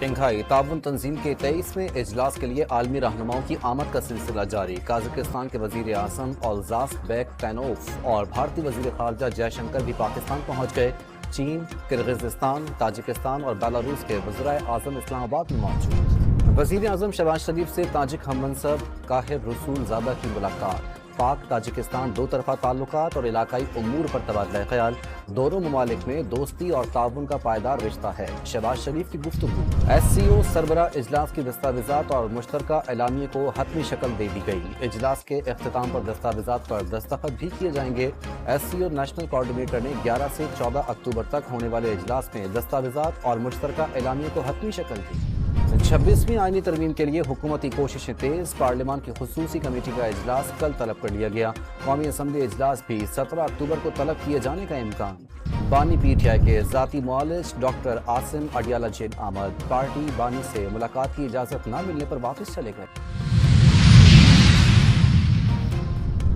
Shanghai تعاون تنظیم کے 23ویں اجلاس کے لیے عالمی رہنماؤں کی آمد کا سلسلہ جاری۔ قازقستان کے وزیر اعظم اولزاس بیک تینوف اور بھارتی وزیر خارجہ جے شنکر بھی پاکستان پہنچ گئے۔ چین، کرغزستان، تاجکستان اور بیلاروس کے وزرائے اعظم اسلام آباد میں موجود۔ وزیر اعظم شہباز شریف سے تاجک ہم منصب قاہر رسول زادہ کی ملاقات۔ پاک تاجکستان دو طرفہ تعلقات اور علاقائی امور پر تبادلہ خیال۔ دونوں ممالک میں دوستی اور تعاون کا پائیدار رشتہ ہے، شہباز شریف کی گفتگو۔ ایس سی او سربراہ اجلاس کی دستاویزات اور مشترکہ اعلامیے کو حتمی شکل دے دی گئی۔ اجلاس کے اختتام پر دستاویزات پر دستخط بھی کیے جائیں گے۔ ایس سی او نیشنل کوآرڈینیٹر نے 11 سے 14 اکتوبر تک ہونے والے اجلاس میں دستاویزات اور مشترکہ اعلامیے کو حتمی شکل دی۔ 26ویں آئینی ترمیم کے لیے حکومتی کوششیں تیز۔ پارلیمان کی خصوصی کمیٹی کا اجلاس کل طلب کر لیا گیا۔ قومی اسمبلی اجلاس بھی 17 اکتوبر کو طلب کیے جانے کا امکان۔ بانی پی ٹی آئی کے ذاتی معالج ڈاکٹر عاصم اڈیالہ جین احمد پارٹی بانی سے ملاقات کی اجازت نہ ملنے پر واپس چلے گئے۔